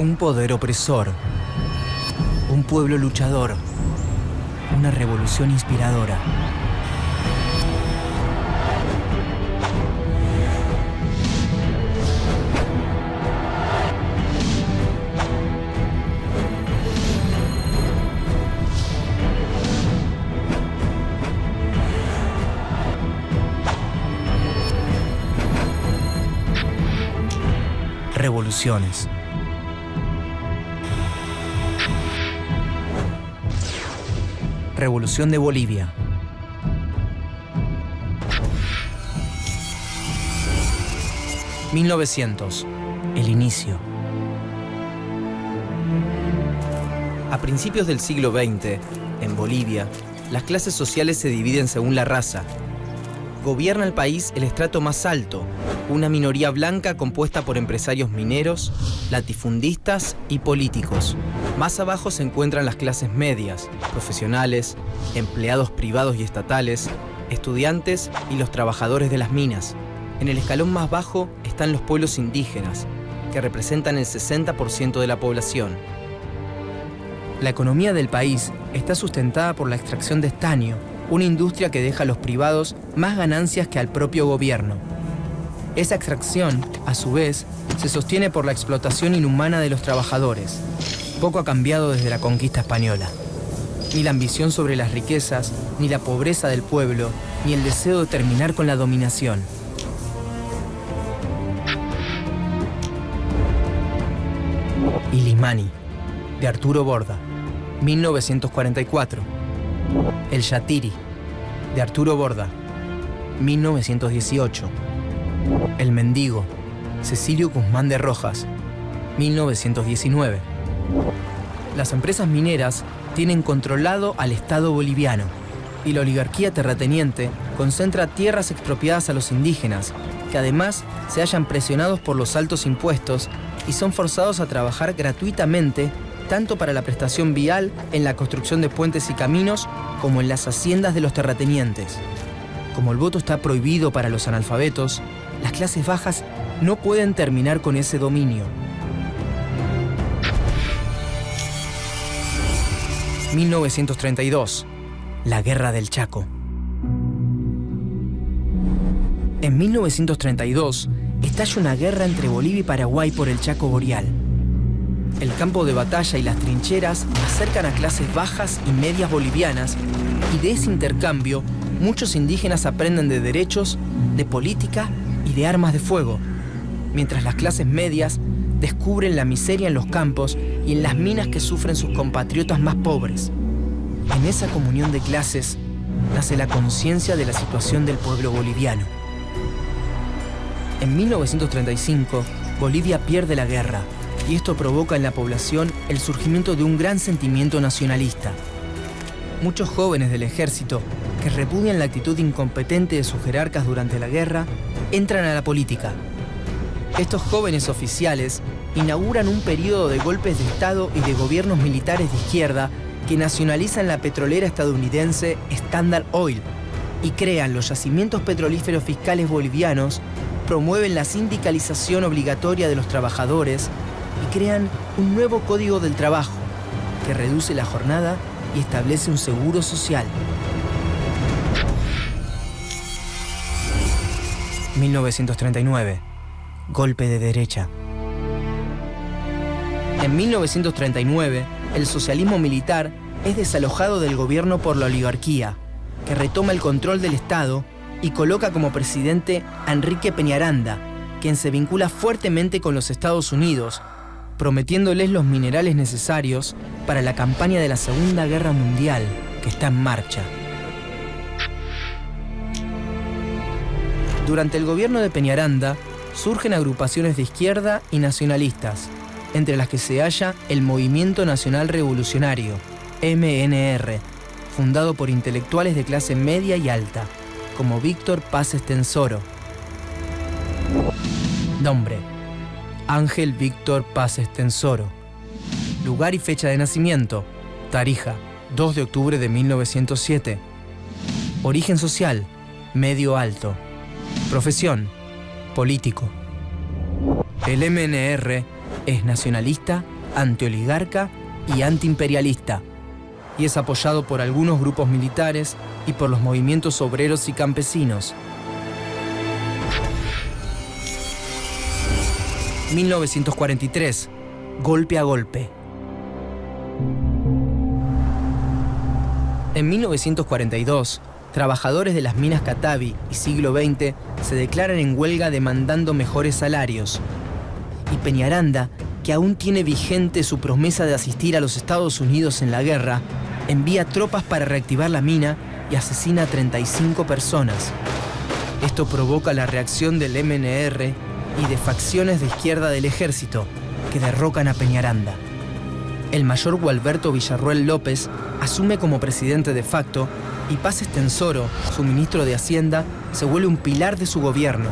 Un poder opresor, un pueblo luchador, una revolución inspiradora. Revoluciones. Revolución de Bolivia. (1900). El inicio. A principios del siglo XX, en Bolivia, las clases sociales se dividen según la raza. Gobierna el país el estrato más alto, una minoría blanca compuesta por empresarios mineros, latifundistas y políticos. Más abajo se encuentran las clases medias, profesionales, empleados privados y estatales, estudiantes y los trabajadores de las minas. En el escalón más bajo están los pueblos indígenas, que representan el 60% de la población. La economía del país está sustentada por la extracción de estaño, una industria que deja a los privados más ganancias que al propio gobierno. Esa extracción, a su vez, se sostiene por la explotación inhumana de los trabajadores. Poco ha cambiado desde la conquista española. Ni la ambición sobre las riquezas, ni la pobreza del pueblo, ni el deseo de terminar con la dominación. Illimani, de Arturo Borda, 1944. El Yatiri, de Arturo Borda, 1918. El Mendigo, Cecilio Guzmán de Rojas, 1919. Las empresas mineras tienen controlado al Estado boliviano y la oligarquía terrateniente concentra tierras expropiadas a los indígenas, que además se hallan presionados por los altos impuestos y son forzados a trabajar gratuitamente tanto para la prestación vial en la construcción de puentes y caminos como en las haciendas de los terratenientes. Como el voto está prohibido para los analfabetos, las clases bajas no pueden terminar con ese dominio. 1932. La Guerra del Chaco. En 1932 estalla una guerra entre Bolivia y Paraguay por el Chaco Boreal. El campo de batalla y las trincheras acercan a clases bajas y medias bolivianas, y de ese intercambio muchos indígenas aprenden de derechos, de política y de armas de fuego, mientras las clases medias descubren la miseria en los campos y en las minas que sufren sus compatriotas más pobres. En esa comunión de clases nace la conciencia de la situación del pueblo boliviano. En 1935, Bolivia pierde la guerra, y esto provoca en la población el surgimiento de un gran sentimiento nacionalista. Muchos jóvenes del ejército, que repudian la actitud incompetente de sus jerarcas durante la guerra, entran a la política. Estos jóvenes oficiales inauguran un periodo de golpes de Estado y de gobiernos militares de izquierda que nacionalizan la petrolera estadounidense Standard Oil y crean los yacimientos petrolíferos fiscales bolivianos, promueven la sindicalización obligatoria de los trabajadores y crean un nuevo código del trabajo que reduce la jornada y establece un seguro social. 1939. Golpe de derecha. En 1939, el socialismo militar es desalojado del gobierno por la oligarquía, que retoma el control del Estado y coloca como presidente a Enrique Peñaranda, quien se vincula fuertemente con los Estados Unidos, prometiéndoles los minerales necesarios para la campaña de la Segunda Guerra Mundial que está en marcha. Durante el gobierno de Peñaranda surgen agrupaciones de izquierda y nacionalistas, entre las que se halla el Movimiento Nacional Revolucionario, MNR, fundado por intelectuales de clase media y alta, como Víctor Paz Estenssoro. Nombre: Ángel Víctor Paz Estenssoro. Lugar y fecha de nacimiento: Tarija, 2 de octubre de 1907. Origen social: medio alto. Profesión: político. El MNR Es nacionalista, antioligarca y antiimperialista. Y es apoyado por algunos grupos militares y por los movimientos obreros y campesinos. 1943. Golpe a golpe. En 1942, trabajadores de las minas Catavi y Siglo XX se declaran en huelga demandando mejores salarios. Y Peñaranda, que aún tiene vigente su promesa de asistir a los Estados Unidos en la guerra, envía tropas para reactivar la mina y asesina a 35 personas. Esto provoca la reacción del MNR y de facciones de izquierda del ejército, que derrocan a Peñaranda. El mayor Gualberto Villarroel López asume como presidente de facto y Paz Estenssoro, su ministro de Hacienda, se vuelve un pilar de su gobierno.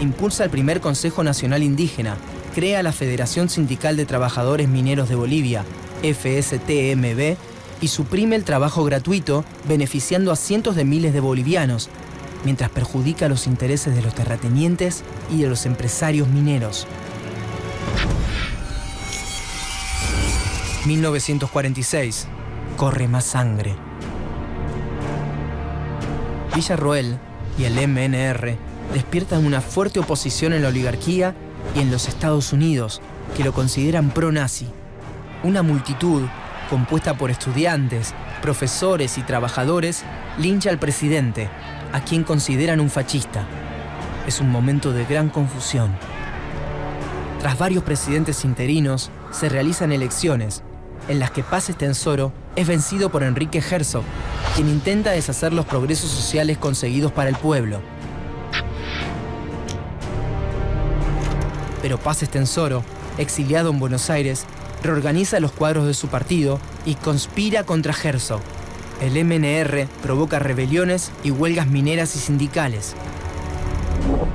Impulsa el primer Consejo Nacional Indígena, crea la Federación Sindical de Trabajadores Mineros de Bolivia, FSTMB, y suprime el trabajo gratuito, beneficiando a cientos de miles de bolivianos, mientras perjudica los intereses de los terratenientes y de los empresarios mineros. 1946. Corre más sangre. Villarroel y el MNR despiertan una fuerte oposición en la oligarquía y en los Estados Unidos, que lo consideran pro-nazi. Una multitud, compuesta por estudiantes, profesores y trabajadores, lincha al presidente, a quien consideran un fascista. Es un momento de gran confusión. Tras varios presidentes interinos, se realizan elecciones, en las que Paz Estenssoro es vencido por Enrique Herzog, quien intenta deshacer los progresos sociales conseguidos para el pueblo. Pero Paz Estenssoro, exiliado en Buenos Aires, reorganiza los cuadros de su partido y conspira contra Herzog. El MNR provoca rebeliones y huelgas mineras y sindicales.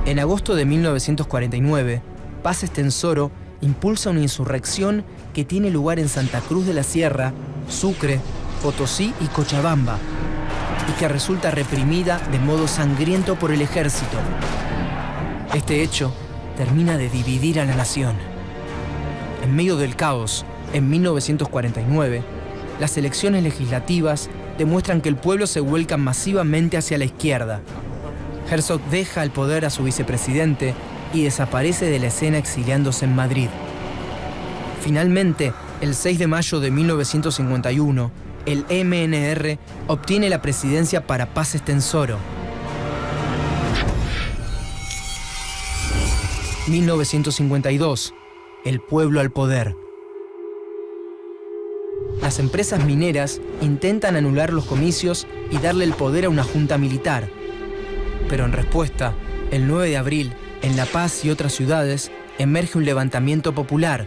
En agosto de 1949, Paz Estenssoro impulsa una insurrección que tiene lugar en Santa Cruz de la Sierra, Sucre, Potosí y Cochabamba, y que resulta reprimida de modo sangriento por el ejército. Este hecho termina de dividir a la nación. En medio del caos, en 1949, las elecciones legislativas demuestran que el pueblo se vuelca masivamente hacia la izquierda. Herzog deja el poder a su vicepresidente y desaparece de la escena exiliándose en Madrid. Finalmente, el 6 de mayo de 1951, el MNR obtiene la presidencia para Paz Estenssoro. 1952. El pueblo al poder. Las empresas mineras intentan anular los comicios y darle el poder a una junta militar. Pero en respuesta, el 9 de abril, en La Paz y otras ciudades, emerge un levantamiento popular.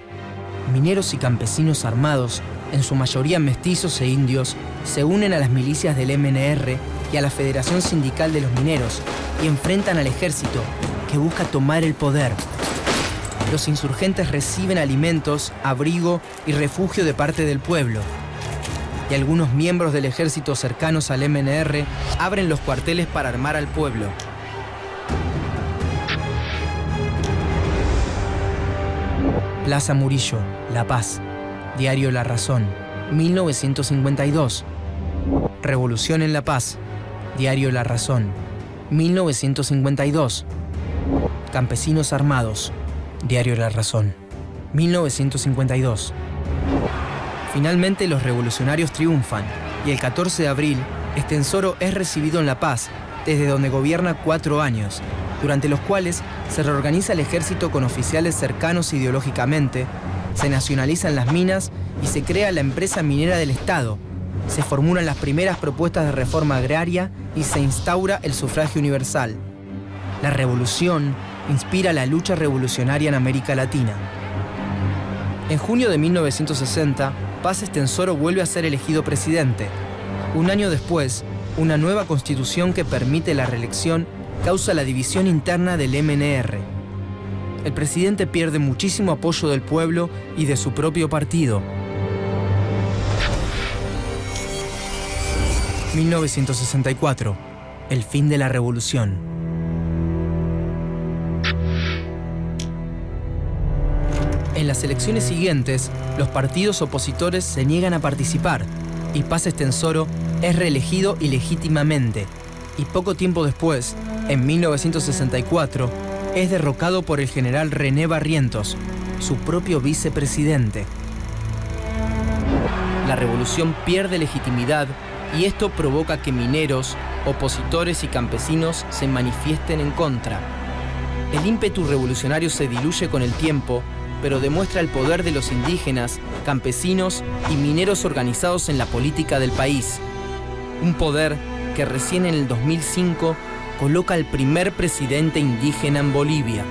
Mineros y campesinos armados, en su mayoría mestizos e indios, se unen a las milicias del MNR y a la Federación Sindical de los Mineros y enfrentan al ejército, que busca tomar el poder. Los insurgentes reciben alimentos, abrigo y refugio de parte del pueblo. Y algunos miembros del ejército cercanos al MNR abren los cuarteles para armar al pueblo. Plaza Murillo, La Paz. Diario La Razón, 1952. Revolución en La Paz. Diario La Razón, 1952. Campesinos armados. Diario La Razón, 1952. Finalmente los revolucionarios triunfan y el 14 de abril, Estenssoro es recibido en La Paz, desde donde gobierna 4 años, durante los cuales se reorganiza el ejército con oficiales cercanos ideológicamente, se nacionalizan las minas y se crea la empresa minera del Estado. Se formulan las primeras propuestas de reforma agraria y se instaura el sufragio universal. La revolución inspira la lucha revolucionaria en América Latina. En junio de 1960, Paz Estenssoro vuelve a ser elegido presidente. Un año después, una nueva constitución que permite la reelección causa la división interna del MNR. El presidente pierde muchísimo apoyo del pueblo y de su propio partido. 1964. El fin de la revolución. En las elecciones siguientes, los partidos opositores se niegan a participar y Paz Estenssoro es reelegido ilegítimamente. Y poco tiempo después, en 1964, es derrocado por el general René Barrientos, su propio vicepresidente. La revolución pierde legitimidad y esto provoca que mineros, opositores y campesinos se manifiesten en contra. El ímpetu revolucionario se diluye con el tiempo, pero demuestra el poder de los indígenas, campesinos y mineros organizados en la política del país. Un poder que recién en el 2005 coloca al primer presidente indígena en Bolivia.